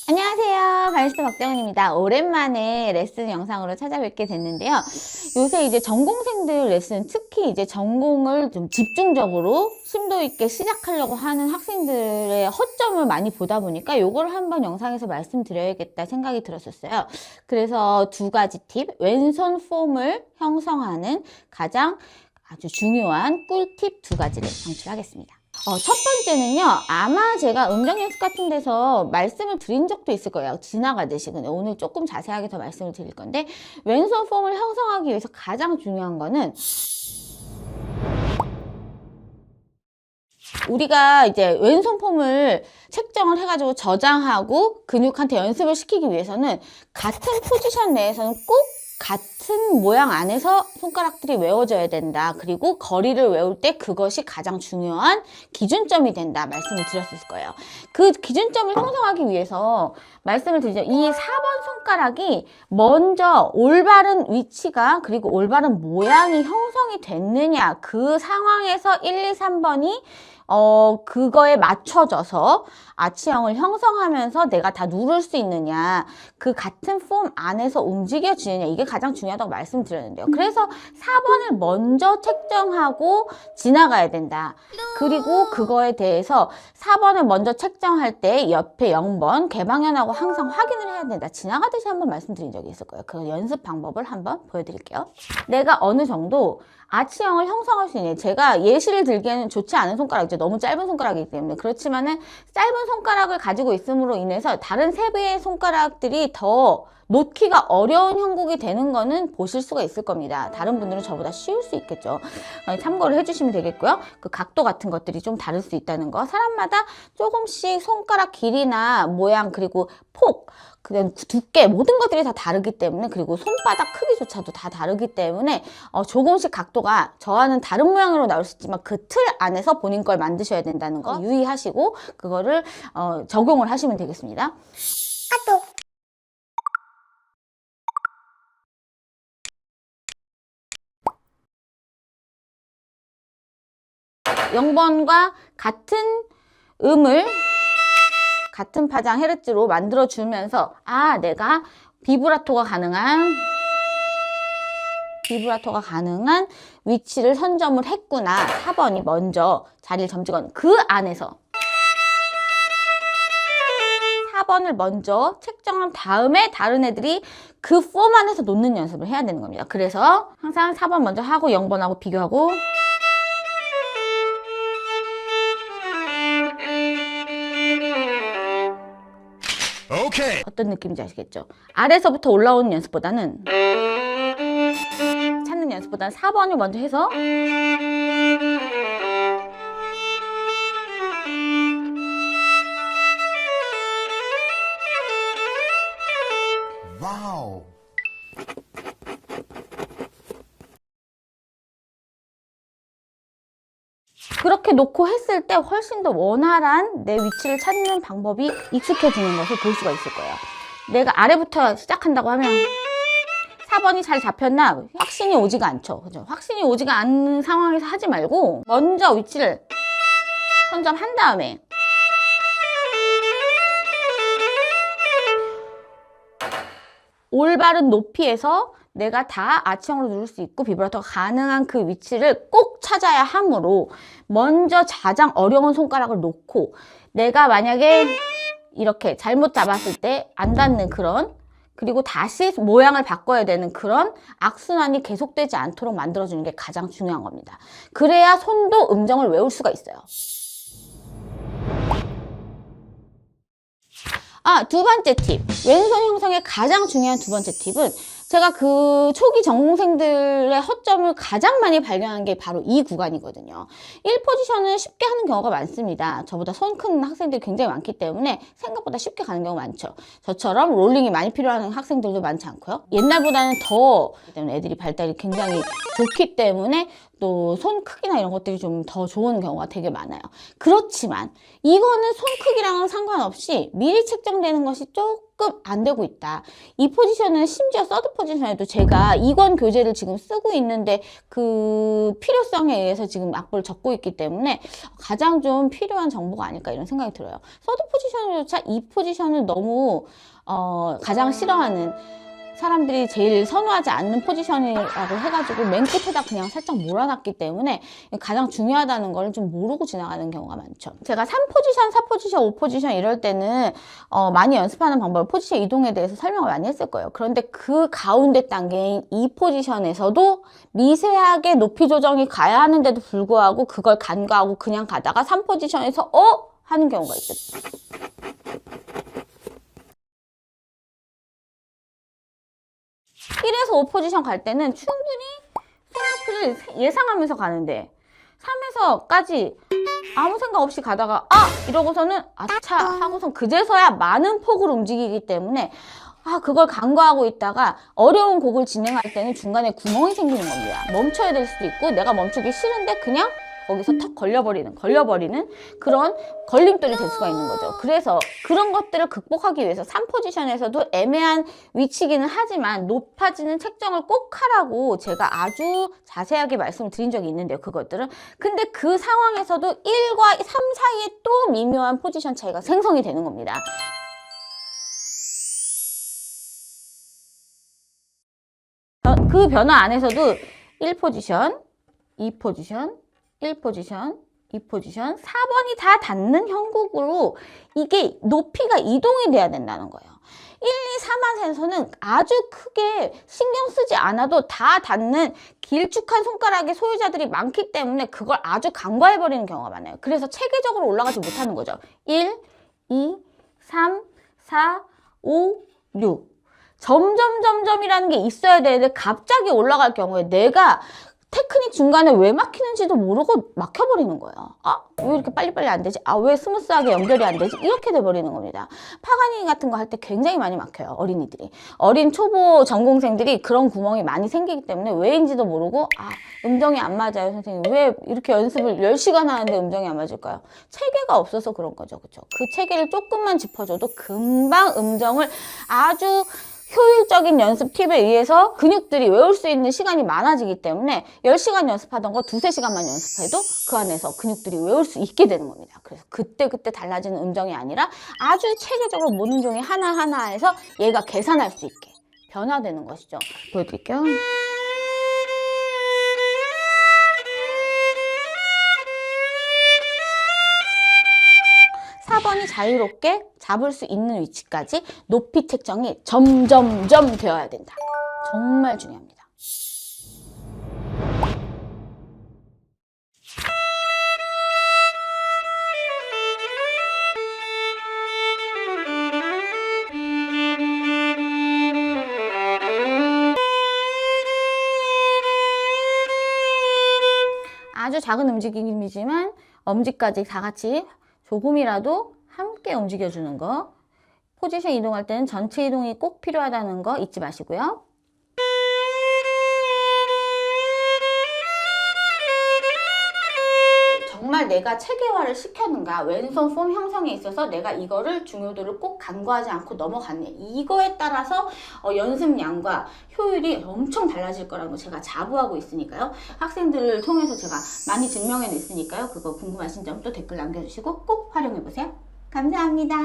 안녕하세요. 바리스타 박대원입니다. 오랜만에 레슨 영상으로 찾아뵙게 됐는데요. 요새 이제 전공생들 레슨, 특히 이제 전공을 좀 집중적으로 심도 있게 시작하려고 하는 학생들의 허점을 많이 보다 보니까 요걸 한번 영상에서 말씀드려야겠다 생각이 들었었어요. 그래서 두 가지 팁, 왼손 폼을 형성하는 가장 아주 중요한 꿀팁 두 가지를 방출하겠습니다. 첫 번째는요, 아마 제가 음정 연습 같은 데서 말씀을 드린 적도 있을 거예요. 지나가듯이. 근데 오늘 조금 자세하게 더 말씀을 드릴 건데, 왼손 폼을 형성하기 위해서 가장 중요한 거는 우리가 이제 왼손 폼을 책정을 해가지고 저장하고 근육한테 연습을 시키기 위해서는 같은 포지션 내에서는 꼭 같은 모양 안에서 손가락들이 외워져야 된다. 그리고 거리를 외울 때 그것이 가장 중요한 기준점이 된다. 말씀을 드렸을 거예요. 그 기준점을 형성하기 위해서 말씀을 드리죠. 이 4번 손가락이 먼저 올바른 위치가 그리고 올바른 모양이 형성이 됐느냐. 그 상황에서 1, 2, 3번이 그거에 맞춰져서 아치형을 형성하면서 내가 다 누를 수 있느냐, 그 같은 폼 안에서 움직여지느냐, 이게 가장 중요하다고 말씀드렸는데요. 그래서 4번을 먼저 책정하고 지나가야 된다. 그리고 그거에 대해서 4번을 먼저 책정할 때 옆에 0번 개방현하고 항상 확인을 해야 된다. 지나가듯이 한번 말씀드린 적이 있을 거예요. 그 연습 방법을 한번 보여드릴게요. 내가 어느 정도 아치형을 형성할 수 있는, 제가 예시를 들기에는 좋지 않은 손가락이죠. 너무 짧은 손가락이기 때문에. 그렇지만은 짧은 손가락을 가지고 있음으로 인해서 다른 세 개의 손가락들이 더 놓기가 어려운 형국이 되는 거는 보실 수가 있을 겁니다. 다른 분들은 저보다 쉬울 수 있겠죠. 참고를 해주시면 되겠고요. 그 각도 같은 것들이 좀 다를 수 있다는 거. 사람마다 조금씩 손가락 길이나 모양 그리고 폭, 그다음 두께 모든 것들이 다 다르기 때문에, 그리고 손바닥 크기조차도 다 다르기 때문에 조금씩 각도가 저와는 다른 모양으로 나올 수 있지만 그 틀 안에서 본인 걸 만드셔야 된다는 거 유의하시고 그거를 적용을 하시면 되겠습니다. 0번과 같은 음을 같은 파장 헤르츠로 만들어주면서 내가 비브라토가 가능한 위치를 선점을 했구나. 4번이 먼저 자리를 점찍은 그 안에서 4번을 먼저 책정한 다음에 다른 애들이 그 폼 안에서 놓는 연습을 해야 되는 겁니다. 그래서 항상 4번 먼저 하고 0번하고 비교하고, 오케이. 어떤 느낌인지 아시겠죠? 아래서부터 올라오는 연습보다는, 찾는 연습보다는 4번을 먼저 해서 와우. 그렇게 놓고 했을 때 훨씬 더 원활한 내 위치를 찾는 방법이 익숙해지는 것을 볼 수가 있을 거예요. 내가 아래부터 시작한다고 하면 4번이 잘 잡혔나 확신이 오지가 않죠. 그죠? 확신이 오지가 않는 상황에서 하지 말고 먼저 위치를 선점한 다음에 올바른 높이에서 내가 다 아치형으로 누를 수 있고 비브라토가 가능한 그 위치를 꼭 찾아야 하므로 먼저 가장 어려운 손가락을 놓고, 내가 만약에 이렇게 잘못 잡았을 때 안 닿는 그런, 그리고 다시 모양을 바꿔야 되는 그런 악순환이 계속되지 않도록 만들어주는 게 가장 중요한 겁니다. 그래야 손도 음정을 외울 수가 있어요. 두 번째 팁. 왼손 형성의 가장 중요한 두 번째 팁은, 제가 그 초기 전공생들의 허점을 가장 많이 발견한 게 바로 이 구간이거든요. 1포지션은 쉽게 하는 경우가 많습니다. 저보다 손 큰 학생들이 굉장히 많기 때문에 생각보다 쉽게 가는 경우가 많죠. 저처럼 롤링이 많이 필요한 학생들도 많지 않고요. 옛날보다는 더 때문에 애들이 발달이 굉장히 좋기 때문에 또 손 크기나 이런 것들이 좀 더 좋은 경우가 되게 많아요. 그렇지만 이거는 손 크기랑은 상관없이 미리 책정되는 것이 조금 조금 안 되고 있다. 이 포지션은 심지어 서드 포지션에도 제가 이권 교재를 지금 쓰고 있는데 그 필요성에 의해서 지금 악보를 적고 있기 때문에 가장 좀 필요한 정보가 아닐까 이런 생각이 들어요. 서드 포지션조차 이 포지션을 너무 가장 싫어하는 사람들이 제일 선호하지 않는 포지션이라고 해가지고 맨 끝에다 그냥 살짝 몰아놨기 때문에 가장 중요하다는 걸 좀 모르고 지나가는 경우가 많죠. 제가 3포지션, 4포지션, 5포지션 이럴 때는 많이 연습하는 방법, 포지션 이동에 대해서 설명을 많이 했을 거예요. 그런데 그 가운데 단계인 2포지션에서도 미세하게 높이 조정이 가야 하는데도 불구하고 그걸 간과하고 그냥 가다가 3포지션에서 하는 경우가 있죠. 1에서 5 포지션 갈 때는 충분히 스냅을 예상하면서 가는데 3에서까지 아무 생각 없이 가다가 이러고서는 아차 하고선 그제서야 많은 폭으로 움직이기 때문에 그걸 간과하고 있다가 어려운 곡을 진행할 때는 중간에 구멍이 생기는 겁니다. 멈춰야 될 수도 있고 내가 멈추기 싫은데 그냥 거기서 턱 걸려버리는 그런 걸림돌이 될 수가 있는 거죠. 그래서 그런 것들을 극복하기 위해서 3포지션에서도 애매한 위치기는 하지만 높아지는 책정을 꼭 하라고 제가 아주 자세하게 말씀을 드린 적이 있는데요. 그것들은. 근데 그 상황에서도 1과 3 사이에 또 미묘한 포지션 차이가 생성이 되는 겁니다. 그 변화 안에서도 1포지션, 2포지션, 1포지션, 2포지션, 4번이 다 닿는 형국으로 이게 높이가 이동이 돼야 된다는 거예요. 1, 2, 3맛에서는 아주 크게 신경 쓰지 않아도 다 닿는 길쭉한 손가락의 소유자들이 많기 때문에 그걸 아주 간과해버리는 경우가 많아요. 그래서 체계적으로 올라가지 못하는 거죠. 1, 2, 3, 4, 5, 6. 점점점점이라는 게 있어야 되는데 갑자기 올라갈 경우에 내가 테크닉 중간에 왜 막히는지도 모르고 막혀버리는 거예요. 왜 이렇게 빨리빨리 안 되지? 왜 스무스하게 연결이 안 되지? 이렇게 돼버리는 겁니다. 파가니 같은 거 할 때 굉장히 많이 막혀요. 어린이들이. 어린 초보 전공생들이 그런 구멍이 많이 생기기 때문에 왜인지도 모르고 음정이 안 맞아요. 선생님 왜 이렇게 연습을 10시간 하는데 음정이 안 맞을까요? 체계가 없어서 그런 거죠. 그쵸? 그 체계를 조금만 짚어줘도 금방 음정을 아주 효율적인 연습 팁에 의해서 근육들이 외울 수 있는 시간이 많아지기 때문에 10시간 연습하던 거 2-3시간만 연습해도 그 안에서 근육들이 외울 수 있게 되는 겁니다. 그래서 그때그때 달라지는 음정이 아니라 아주 체계적으로 모든 종이 하나하나에서 얘가 계산할 수 있게 변화되는 것이죠. 보여드릴게요. 4번이 자유롭게 잡을 수 있는 위치까지 높이 책정이 점점점 되어야 된다. 정말 중요합니다. 아주 작은 움직임이지만 엄지까지 다 같이 조금이라도 함께 움직여주는 거. 포지션 이동할 때는 전체 이동이 꼭 필요하다는 거 잊지 마시고요. 정말 내가 체계화를 시켰는가, 왼손 폼 형성에 있어서 내가 이거를 중요도를 꼭 간과하지 않고 넘어갔네. 이거에 따라서 연습량과 효율이 엄청 달라질 거라는 거 제가 자부하고 있으니까요. 학생들을 통해서 제가 많이 증명해 냈으니까요. 그거 궁금하신 점 또 댓글 남겨주시고 꼭 활용해 보세요. 감사합니다.